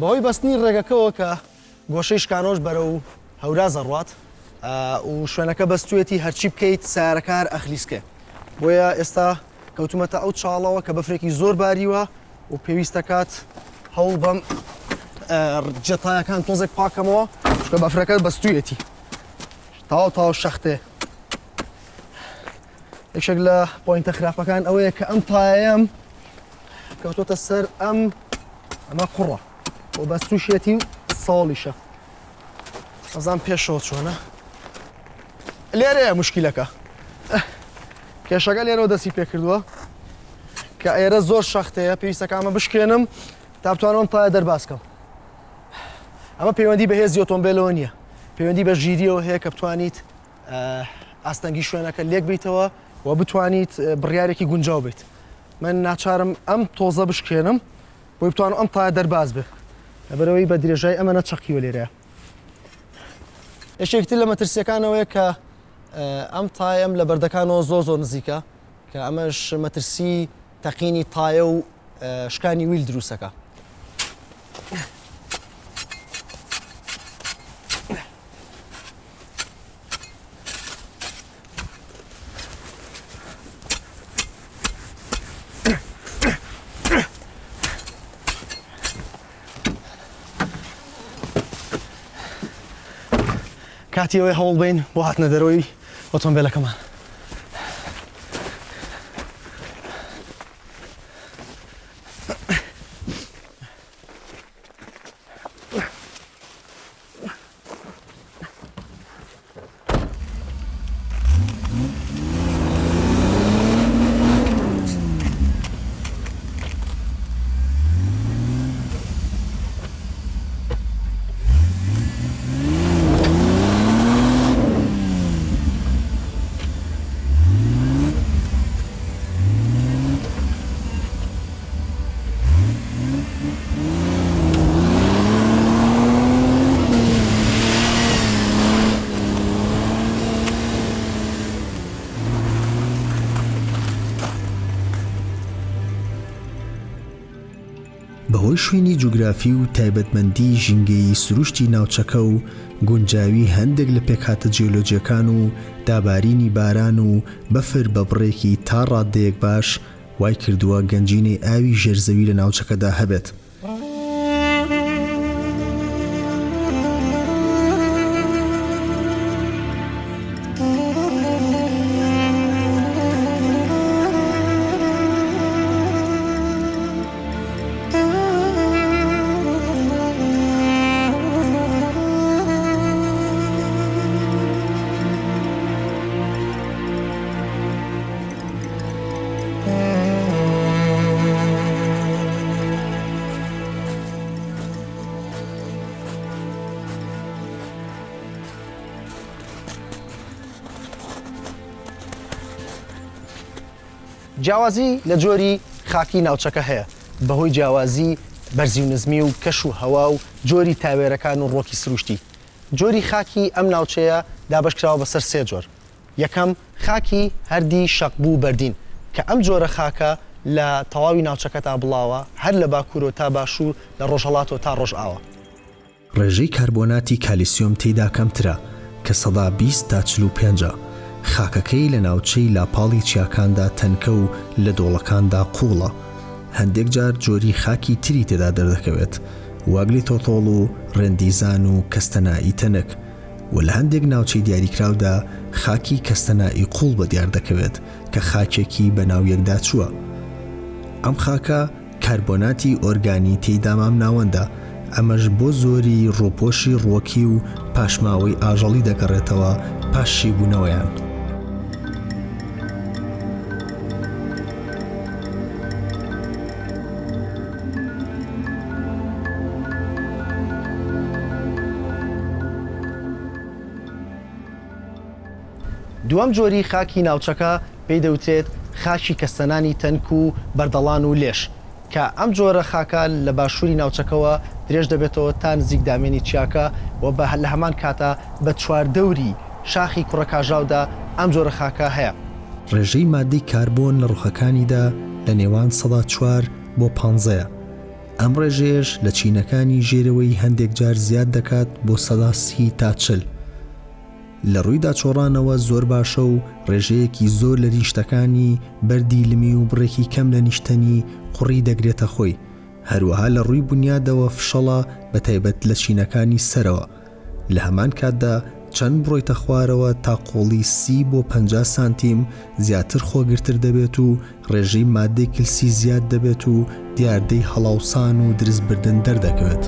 بەهۆی بەستنی ڕێگەکەەوە کە گۆشەی شکانۆش بەرە و هەوراز ئەڕوات و شوێنەکە بەستوێتی هەرچی بکەیت سیارەکار ئەخلیسکێ بۆیە ئێستا کەوتومەتە ئەو چاڵەوە کە بەفرێکی زۆر باریوە و پێویستە کات هەوڵ بەم جەتایەکان تۆزێک پاکەمەوە چکە بەفرەکە بەستوێتی تاو شەختێ. یەکێک لە پۆینتە خراپەکان ئەوەیە کە ئەم تایەم کەوتۆتە سەر ئەمە قوڕە بۆ بەستوشێتی ساڵیشە ئەزان پێشەوە چۆنە لێرەیە مشکیلەکە کێشەکە لێرەوە دەستی پێ کردووە کە ئێرە زۆر شەختەیە پێویستەکە ئەمە بشکێنم تا بتوانم تایە دەرباسکەم. ئەمە پەیوەندی بە هێزی ئۆتۆمبیلەوە نییە، پەیوەندی بە ژیریەوە هەیە کە بتوانیت ئاستەنگی شوێنەکە لێک بیتەوە و بتوانیت بڕیارێکی گونجاو بیت. من ناچارم ئەم تۆزە بشکێنم بۆی بتوانم ئەم تایە دەرباز بێ لەبەرەوەی بە درێژای ئەمە نەچەقیوە لێرەیە. یەکێکتر لە مەترسیەکانەوەیە کە ئەم تایم لە بەردەکانەوە زۆر نزیکە کە ئەمەش مەترسی تەقینی تایە و شکانی ویل دروستەکە. کاتی ئەوەی هەوڵ بین بۆ هاتنە دەرەوەی ئۆتۆمبیلەکەمان. بەهۆی شوێنی جوگرافی و تایبەتمەندی ژینگەی سروشتی ناوچەکە و گونجاوی هەندێک لە پێکهاتە جیۆلۆجیەکان و دابارینی باران و بەفر بە بڕێکی تا ڕادەیەک باش وای کردووە گەنجینەی ئاوی ژێرزەوی لە ناوچەکەدا هەبێت. جیاوازی لە جۆری خاکی ناوچەکە هەیە بەهۆی جیاوازی بەرزی و نزمی و کەش و هەوا و جۆری تاوێرەکان و ڕۆکی سروشتی. جۆری خاکی ئەم ناوچەیە دابەشکراوە بەسەر سێ جۆر. یەکەم خاکی هەردی شەقبوو بەردین کە ئەم جۆرە خاکە لە تەواوی ناوچەکەتا بڵاوە هەر لە باکوور و تا باشوور لە ڕۆژهەڵاتەوە تا ڕۆژئاوە. ڕێژەی کاربۆناتی کالیسیۆم تێیدا کەمترە کە سەدا 20 تا 45. خاکەکەی لە ناوچەی لاپاڵی چیاکاندا تەنکە و لە دۆڵەکاندا قوڵە. هەندێک جار جۆری خاکی تری تێدا دەردەکەوێت واگلی تۆتۆڵ و ڕێندیزان و کەستەنایی تەنک و لە هەندێک ناوچەی دیاریکراودا خاکی کەستەنایی قوڵ بە دیار دەکەوێت کە خاکێکی بە ناو یەکدا چووە. ئەم خاکە کاربۆناتی ئۆرگانی تێیدا مام ناوەندە، ئەمەش بۆ زۆری ڕۆپۆشی ڕۆکی و پاشماوەی ئاژەڵی دەگەڕێتەوە پاشی بوونەوەیان. دووەم جۆری خاکی ناوچەکە پێی دەوترێت خاکی کەستەنانی تەنک و بەردەڵان و لێش کە ئەم جۆرە خاکە لە باشووری ناوچەکەەوە درێژ دەبێتەوە تا نزیک دامێنی چیاکە و بە لە هەمان کاتە بە چواردەوری شاخی کوڕەکاژاودا ئەم جۆرە خاکە هەیە. ڕێژەی مادەی کاربۆن لە ڕوخەکانیدا لە نێوان 4 بۆ 15. ئەم ڕێژەیەش لە چینەکانی ژێرەوەی هەندێک جار زیاد دەکات بۆ سەدا 30 تا 40. لە ڕووی داچۆڕانەوە زۆر باشە و ڕێژەیەکی زۆر لە نیشتەکانی بەردی لمی و بڕێکی کەم لە نیشتنی قوڕی دەگرێتە خۆی. هەروەها لە ڕووی بنیادەوە فشەڵە بە تایبەت لە چینەکانی سەرەوە. لە هەمان کاتدا چەند بڕۆیتە خوارەوە تا قۆڵی 30 بۆ 50 سانتیم زیاتر خۆگرتر دەبێت و ڕێژەی مادەی کلسی زیاد دەبێت و دیاردەی هەڵاوسان و دروستبردن دەردەکەوێت.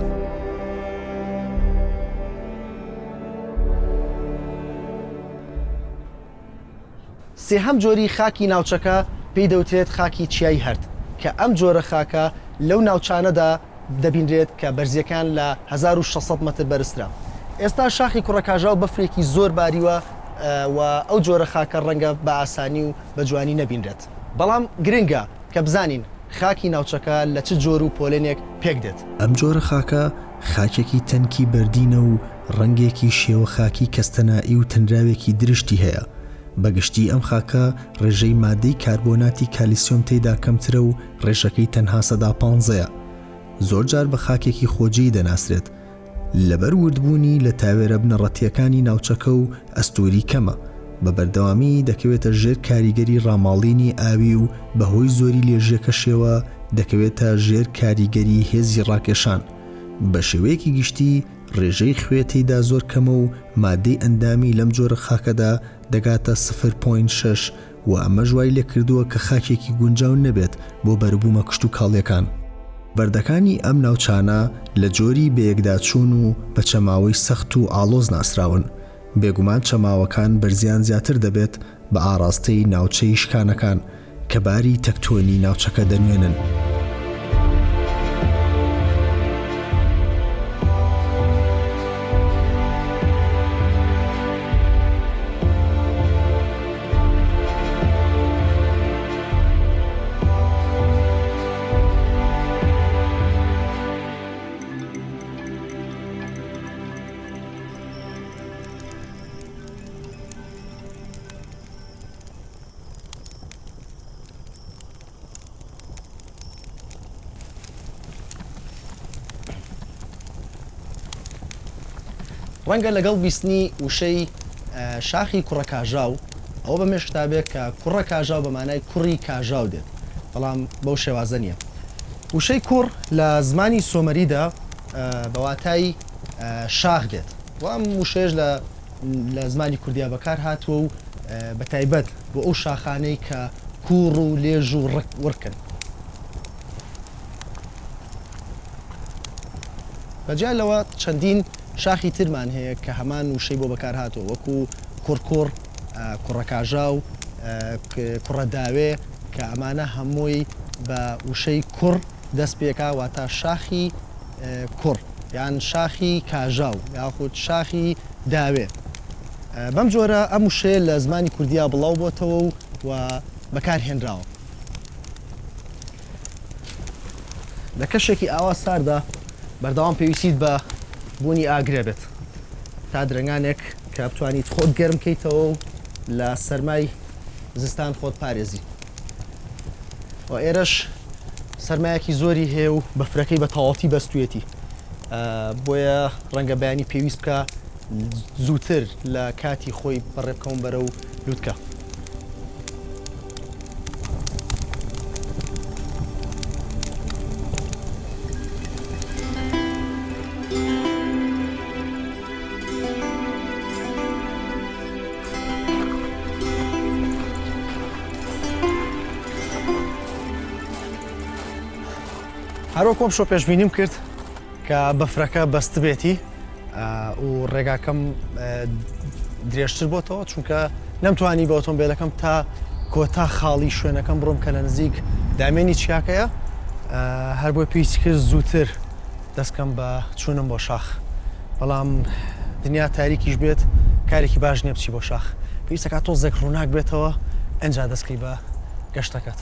سێهەم جۆری خاکی ناوچەکە پێی دەوترێت خاکی چیای هەرد کە ئەم جۆرە خاکە لەو ناوچانەدا دەبینرێت کە بەرزیەکان لە 1600 متر بەرزترا. ئێستا شاخی کوڕەکاژاو بەفرێکی زۆر باریوە و ئەو جۆرە خاکە ڕەنگە بە ئاسانی و بە جوانی نەبینرێت. بەڵام گرنگە کە بزانین خاکی ناوچەکە لە چ جۆر و پۆلێنێک پێک دێت. ئەم جۆرە خاکە خاکێکی تەنکی بەردینە و ڕەنگێکی شێوە خاکی کەستەنایی و تەنراوێکی درشتی هەیە. بەگشتی ئەم خاکە ڕێژەی مادەی کاربۆناتی کالیسیۆم تێدا کەمترە و ڕێژەکەی تەنها سەدا 15. زۆر جار بە خاکێکی خۆجی دەناسرێت. لەبەر وردبوونی لە تاوێرە بنەڕەتیەکانی ناوچەکە و ئەستوری کەمە. بە بەردەوامی دەکەوێتە ژێر کاریگەری ڕاماڵینی ئاوی و بەهۆی زۆری لێژێکەشێوە دەکەوێتە ژێر کاریگەری هێزی ڕاکێشان. بە شێوەیەکی گشتی ڕێژەی خوێتیدا زۆر کەمە و مادەی ئەندامی لەم جۆرە خاکەدا دەگاتە 0.6 و ئەمە ژوای لێ کردووە کە خاکێکی گونجاو نەبێت بۆ بەربوومە کشت و کاڵیەکان. بەردەکانی ئەم ناوچانە لە جۆری بەیەکداچوون و بە چەماوەی سەخت و ئاڵۆز ناسراون. بێگومان چەماوەکان بەرزیان زیاتر دەبێت بە ئاراستەی ناوچەی شکانەکان کە باری تەکتۆنی ناوچەکە دەنوێنن. ڕەنگە لەگەڵ بیستنی وشەی شاخی کوڕەکاژاو ئەوە بە مێشتابێت کە کوڕەکاژاو بە مانای کوڕی کاژاو دێت، بەڵام بەو شێوازە نییە. وشەی کوڕ لە زمانی سۆمەریدا بەواتای شاخ دێت و ئەم وشەیەش لە زمانی کوردیا بەکار هاتووە و بە تایبەت بۆ ئەو شاخانەی کە کوڕ و لێژ و وڕکن. بەجیالەوە چەندین شاخی ترمان هەیە کە هەمان وشەی بۆ بەکار هاتووە، وەکو کوڕکۆڕ، کوڕەکاژاو، کوڕەداوێ کە ئەمانە هەمووی بە وشەی کوڕ دەست پێکا واتە شاخی کوڕ یان شاخی کاژاو یاخود شاخی داوێ. بەم جۆرە ئەم وشەیە لە زمانی کوردیا بڵاو بۆتەوە و بەکارهێنراوە. لە کەشێکی ئاوا ساردا بەردەوام پێویستیت بە بوونی ئاگرێ بێت تا درەنگانێک کە بتوانیت خۆت گەرم بکەیتەوە و لە سەرمای زستان خۆت پارێزی. و ئێرەش سەرمایەکی زۆری هەیە و بەفرەکەی بە تەواوەتی بەستوێتی، بۆیە ڕەنگە بەیانی پێویست بکە زووتر لە کاتی خۆی بەڕێبکەون بەرە و لووتکە. هەروەکۆم شۆ پێشبینیم کرد کە بەفرەکە بەست بێتی و ڕێگاکەم درێژتر بۆتەوە، چونکە نەمتوانی بە ئۆتۆمبیلەکەم تا کۆتا خاڵی شوێنەکەم بڕۆم کە لە نزیک دامێنی چیاکەیە، هەر بۆی پێویستی کرد زووتر دەستکەم بە چوونم بۆ شاخ. بەڵام دنیا تاریکیش بێت کارێکی باش نییە بچی بۆ شاخ، پێویستەکە تۆزێک ڕووناک بێتەوە ئەنجا دەستکەی بە گەشتەکەت.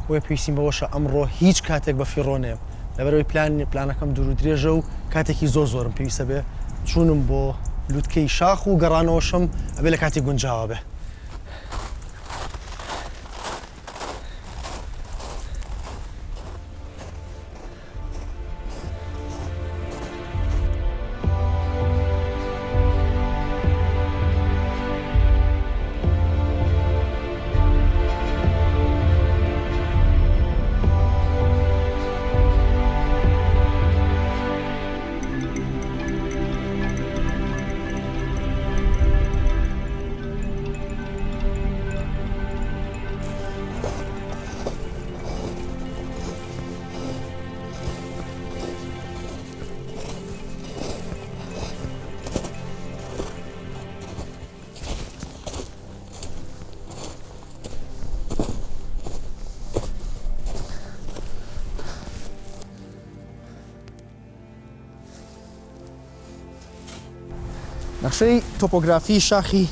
بۆیە پێویستیم بەوەشە ئەمڕۆ هیچ کاتێک بە فیڕۆ نێم، لەبەرەوەی پلانەکەم دوور و درێژە و کاتێکی زۆرم پێویستە بێ چوونم بۆ لووتکەی شاخ و گەڕانەوەشم ئەبێ لە کاتی گونجاوە بێ. نەخشەی تۆپۆگرافی شاخی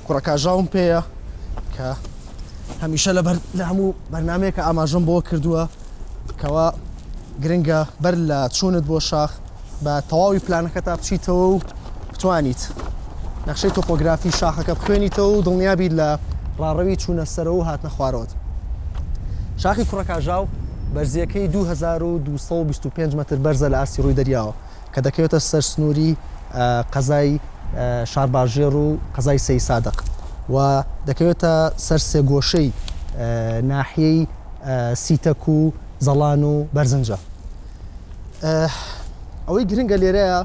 کوڕەکاژاوم پێیە کە هەمیشە لە هەموو بەرنمەیەکە ئاماژەم بۆ کردووە کەوا گرنگە بەر لە چوونت بۆ شاخ بە تەواوی پلانەکە تا بچیتەوە و بتوانیت نەخشەی تۆپۆگرافی شاخەکە بخوێنیتەوە و دڵنیابیت لە ڕاڕەوی چوونە سەرەوە و هاتنە خوارەوە. شاخی کوڕەکاژاو بەرزیەکەی 2225 متر بەرزە لە ئاستی ڕووی دەریاوە کە دەکەوێتە سەر سنووری قەزای شارباژێر و قەزای سەی سادق و دەکەوێتە سەر سێگۆشەی ناحیەی سیتەک و زەڵان و بەرزنجە. ئەوەی گرنگە لێرەیە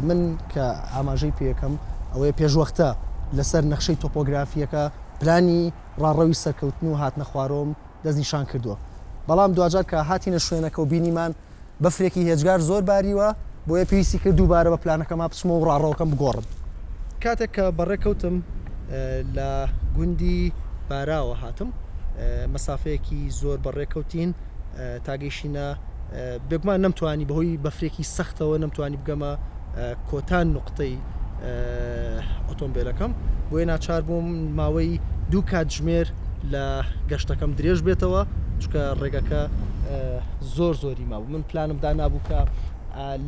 من کە ئاماژەی پێەکەم ئەوەیە پێشوەختە لەسەر نەخشەی تۆپۆگرافیەکە پلانی ڕاڕەوی سەرکەوتن و هاتنە خوارۆم دەستنیشان کردووە. بەڵام دوجار کە هاتینە شوێنەکە و بینیمان بەفرێکی هێجگار زۆر باریوە بۆیە پێویستی کرد دووبارە بە پلانەکەما بچمەوە و ڕاڕەوەکەم بگۆڕم. کاتێک کە بەڕێکەوتم لە گوندی باراوە هاتم مەسافەیەکی زۆر بەڕێکەوتین تاگەیشتینە بێگومان نەمتوانی بەهۆی بەفرێکی سەختەوە نەمتوانی بگەمە کۆتان نوقتەی ئۆتۆمبیلەکەم بۆیە ناچار بووم ماوەی 2 کاتژمێر لە گەشتەکەم درێژ بێتەوە چونکە ڕێگەکە زۆری مابوو. من پلانم دا نابوو کە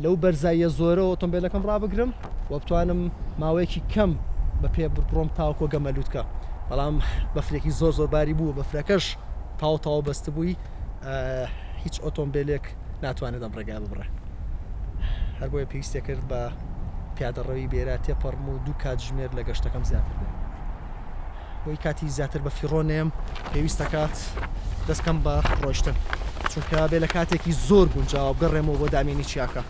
لەو بەرزاییە زۆرە ئۆتۆمبیلەکەم ڕابگرم و بتوانم ماوەیەکی کەم بە پێ بڕۆم تاوکۆ گەمەلووتکە، بەڵام بەفرێکی زۆر باری بوو بەفرەکەش تاو بەستە بووی هیچ ئۆتۆمبیلێک ناتوانێت ئەم ڕێگای ببڕێ. هەر بۆیە پێویستە کرد بە پیادەڕەوی بێرا تێپەڕم و 2 کاتژمێر لە گەشتەکەم زیاتر بێ. بۆی کاتی زیاتر بە فیڕۆنێم پێویستە کات دەستکەم بە ڕۆیشتن چونکە بێ لە کاتێکی زۆر گونجاو بگەڕێمەوە بۆ دامێنی چیاکە.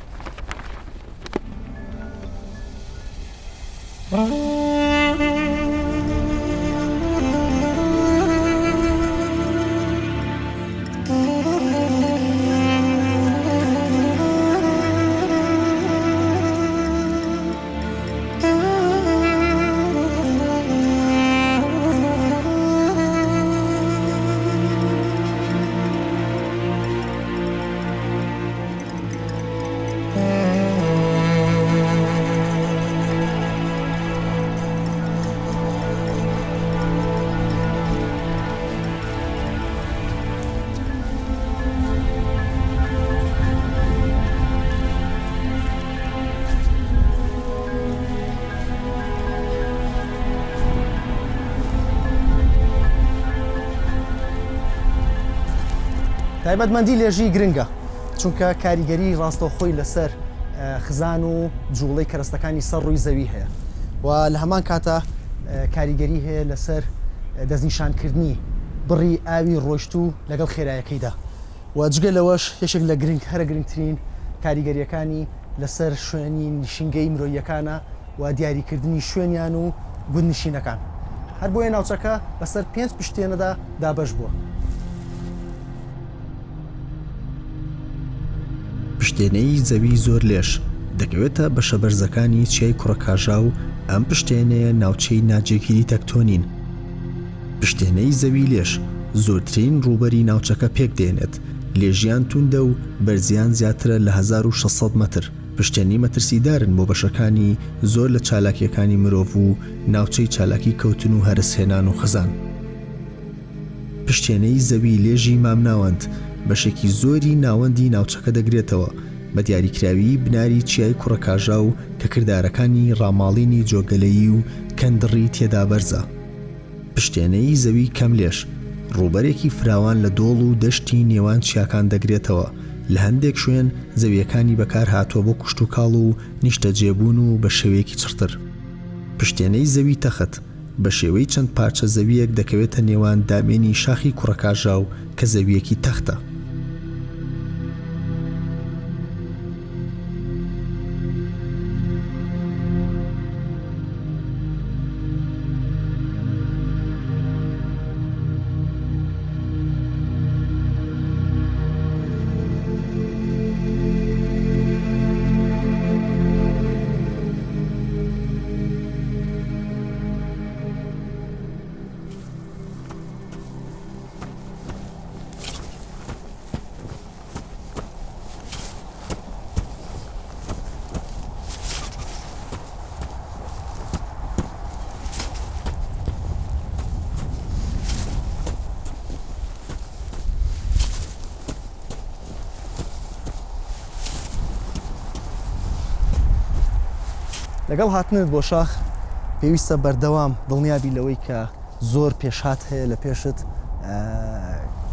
تایبەتمەندی لێژی گرنگە چونکە کاریگەری ڕاستەوخۆی لەسەر خزان و جوڵەی کەرەستەکانی سەر ڕووی زەوی هەیە و لە هەمان کاتە کاریگەری هەیە لەسەر دەستنیشانکردنی بڕی ئاوی ڕۆشت و لەگەڵ خێرایەکەیدا و جگە لەوەش یەشێک لە هەرە گرنگترین کاریگەریەکانی لەسەر شوێنی نشینگەی مرۆییەکانە و دیاریکردنی شوێنیان و گوندنشینەکان. هەر بۆیە ناوچەکە بەسەر 5 پشتێنەدا دابەش بووە. پشتێنەی زەوی زۆر لێش دەکەوێتە بەشە بەرزەکانی چیای کوڕەکاژاو و ئەم پشتێنەیە ناوچەی ناجێگیری تەکتۆنین. پشتێنەی زەوی لێش زۆرترین ڕووبەری ناوچەکە پێک دێنێت، لێژیان توندە و بەرزیان زیاترە لە 1600 متر. پشتێنی مەترسیدارن بۆ بەشەکانی زۆر لە چالاکیەکانی مرۆڤ و ناوچەی چالاکی کەوتن و هەرسهێنان و خزان. پشتێنەی زەوی لێژی مامناوەند بەشێکی زۆری ناوەندی ناوچەکە دەگرێتەوە بە دیاریکراوی بناری چیای کوڕەکاژاو کە کردارەکانی ڕاماڵینی جۆگەلەیی و کەندڕی تێدا بەرزە. پشتێنەی زەوی کەملێش ڕووبەرێکی فراوان لە دۆڵ و دەشتی نێوان چیاکان دەگرێتەوە. لە هەندێک شوێن زەویەکانی بەکار هاتووە بۆ کوشت و کاڵ و نیشتە جێبوون و بە شێوەیەکی چڕتر. پشتێنەی زەوی تەخت بە شێوەی چەند پارچە زەویەک دەکەوێتە نێوان دامێنی شاخی کوڕەکاژاو کە زەویەکی تەختە. لەگەڵ هاتنت بۆ شاخ پێویستە بەردەوام دڵنیابی لەوەی کە زۆر پێشات هەیە لە پێشت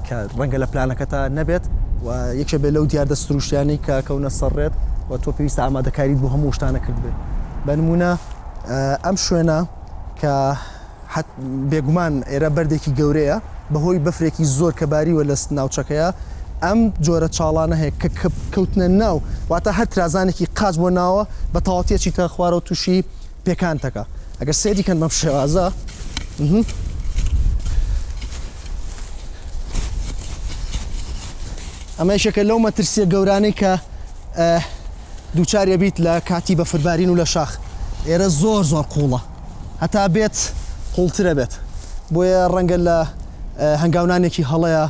کە ڕەنگە لە پلانەکەتا نەبێت و یەکێ بێت لەو دیار دەستروشتیانەی کە کەونە سەڕێت و تۆ پێویستە ئامادەکاریت بۆ هەموو شتانە کرد بێت. بە نمونە ئەم شوێنە کە بێگومان ئێرە بەردێکی گەورەیە بەهۆی بەفرێکی زۆر کەباریوە لە ناوچەکەیە ئەم جۆرە چاڵانە هەیە کە کەوتنە ناو واتە هەر ترازانێکی قاچ بۆ ناوە بە تەواوەتیەکی تە خوارە و تووشی پێکان تەکە. ئەگەر سێدی کەن بەم شێوازە ئەمە یەکێکە لەو مەترسیە گەورانەی کە دووچارێ بیت لە کاتی بەفربارین و لە شاخ. ئێرە زۆر قوڵە هەتا بێت قوڵترە بێت بۆیە ڕەنگە لە هەنگاونانێکی هەڵەیە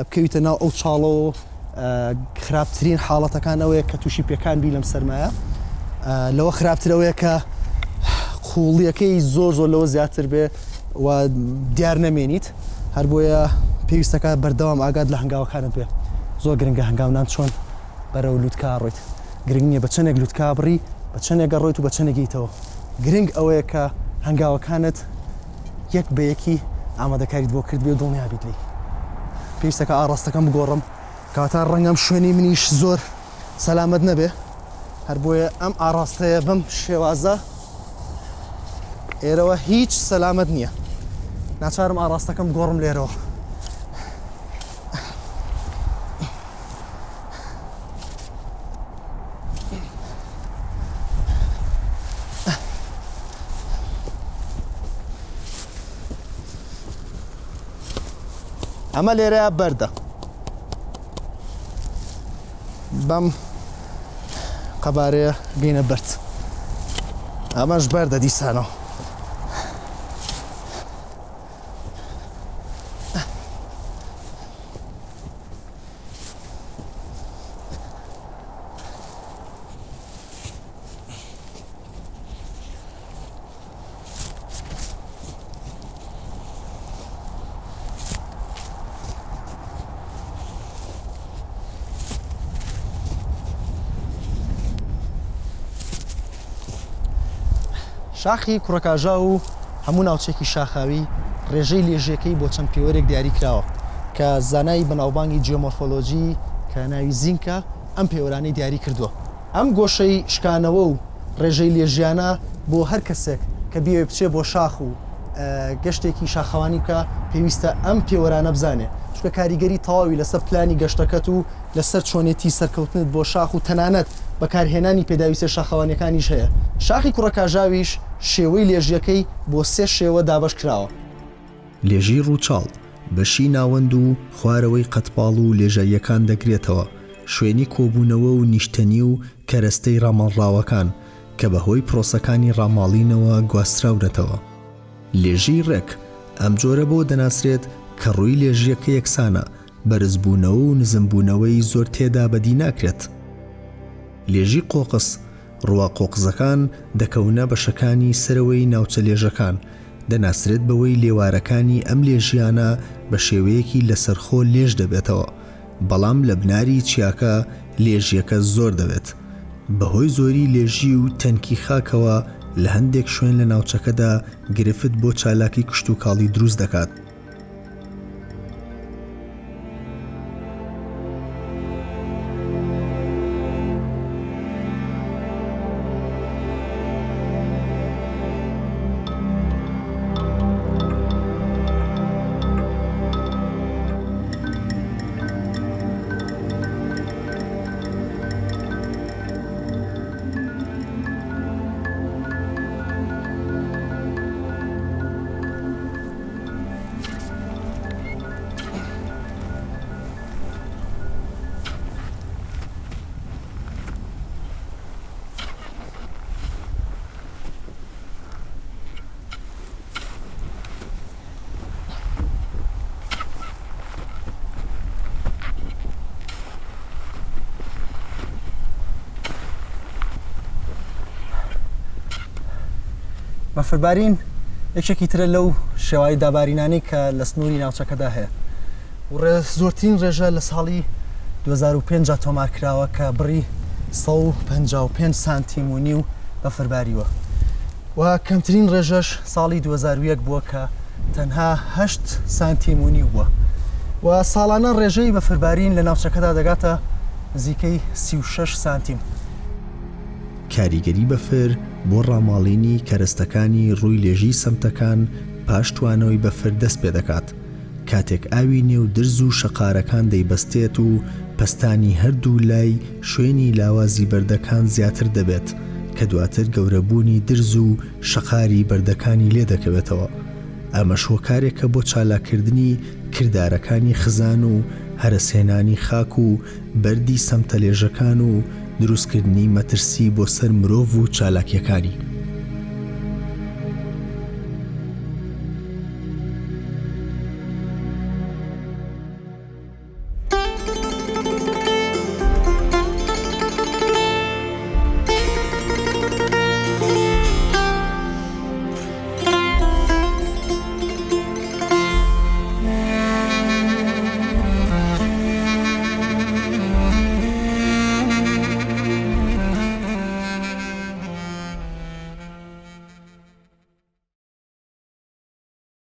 بکەویتە ناو ئەو چاڵە و خراپترین حاڵەتەکان ئەوەیە کە تووشی پێکان بی لەم سەرمایە. لەوە خراپترەوەیە کە قوڵیەکەی زۆر لەوە زیاتر بێ و دیار نەمێنیت. هەر بۆیە پێویستەکە بەردەوام ئاگاد لە هەنگاوەکانت بێ. زۆر گرنگە هەنگاونان چۆن بەرەو لووتکە ڕۆیت. گرنگ نییە بە چەندێک لووتکە بڕی بە چەندێکە ڕۆیت و بە چەندێکیتەوە. گرنگ ئەوەیە کە هەنگاوەکانت یەک بە یەکی ئامادەکاریت بۆ کرد بێ و دڵنیابیت لی. پێویستەکە ئاڕاستەکەم بگۆڕم کەواتە ڕەنگەم شوێنی منیش زۆر سەلامەت نەبێ. هەر بۆیە ئەم ئاڕاستەیە بەم شێوازە ئێرەوە هیچ سەلامەت نییە. ناچارم ئاڕاستەکەم گۆڕم لێرەوە. ئەمە لێرەیە بەردە بەم قەبارەیە بینە بەرد. ئەمەش بەردە دیسانەوە. شاخی کوڕەکاژا و هەموو ناوچێکی شاخاوی ڕێژەی لێژەکەی بۆ چەند پێوەرێک دیاری کراوە کە زانایی بەناوبانگی جیۆمۆرفۆلۆژی کە ناوی زینکە ئەم پێوەرانەی دیاری کردووە. ئەم گۆشەی شکانەوە و ڕێژەی لێژیانە بۆ هەر کەسێک کە بیاوێ بچێ بۆ شاخ و گەشتێکی شاخەوانی بکە پێویستە ئەم پێوەرانە بزانێ چونکە کاریگەری تەواوی لەسەر پلانی گەشتەکەت و لەسەر چۆنێتی سەرکەوتنت بۆ شاخ و تەنانەت بەکارهێنانی پێداویستە شاخەوانیەکانیش هەیە. شاخی کوڕەکاژاویش شێوەی لێژیەکەی بۆ سێ شێوە دابەش کراوە. لێژی ڕووچاڵ بەشی ناوەند و خوارەوەی قەتپاڵ و لێژاییەکان دەگرێتەوە. شوێنی کۆبوونەوە و نیشتنی و کەرەستەی ڕامەڵراوەکان کە بەهۆی پرۆسەکانی ڕاماڵینەوە گواستراونەتەوە. لێژی ڕێک ئەم جۆرە بۆ دەناسرێت کە ڕووی لێژیەکە یەکسانە بەرزبوونەوە و نزمبوونەوەی زۆر تێدا بەدی ناکرێت. لێژی قۆقس ڕوا قۆقزەکان دەکەونە بەشەکانی سەرەوەی ناوچە لێژەکان دەناسرێت بەوەی لێوارەکانی ئەم لێژیانە بە شێوەیەکی لەسەرخۆ لێژ دەبێتەوە بەڵام لە بناری چیاکە لێژیەکە زۆر دەبێت. بەهۆی زۆری لێژی و تەنکی خاکەوە لە هەندێک شوێن لە ناوچەکەدا گرفت بۆ چالاکی کشت و کاڵی دروست دەکات. بەفربارین یەکێکی ترە لەو شێوای دابارینانەی کە لە سنووری ناوچەکەدا هەیە و زۆرترین ڕێژە لە ساڵی 2005 تۆمارکراوە کە بڕی 155 سانتیم و نیو بەفرباریوە و کەمترین ڕێژەش ساڵی 2001 بووە کە تەنها 8 سانتیمونی بووە و ساڵانە ڕێژەی بەفربارین لە ناوچەکەدا دەگاتە نزیکەی 36 سانتیم. کاریگەری بەفر بۆ ڕاماڵینی کەرەستەکانی ڕووی لێژی سەمتەکان پاش توانەوەی بەفر دەست پێ دەکات کاتێک ئاوی نێو درز و شەقارەکان دەیبەستێت و پەستانی هەردوو لای شوێنی لاوازی بەردەکان زیاتر دەبێت کە دواتر گەورەبوونی درز و شەقاری بەردەکانی لێ دەکەوێتەوە. ئەمەش هۆکارێکە بۆ چالاکردنی کردارەکانی خزان و هەرسێنانی خاک و بەردی سەمتە لێژەکان و دروستکردنی مەترسی بۆ سەر مرۆڤ و چالاکیەکانی.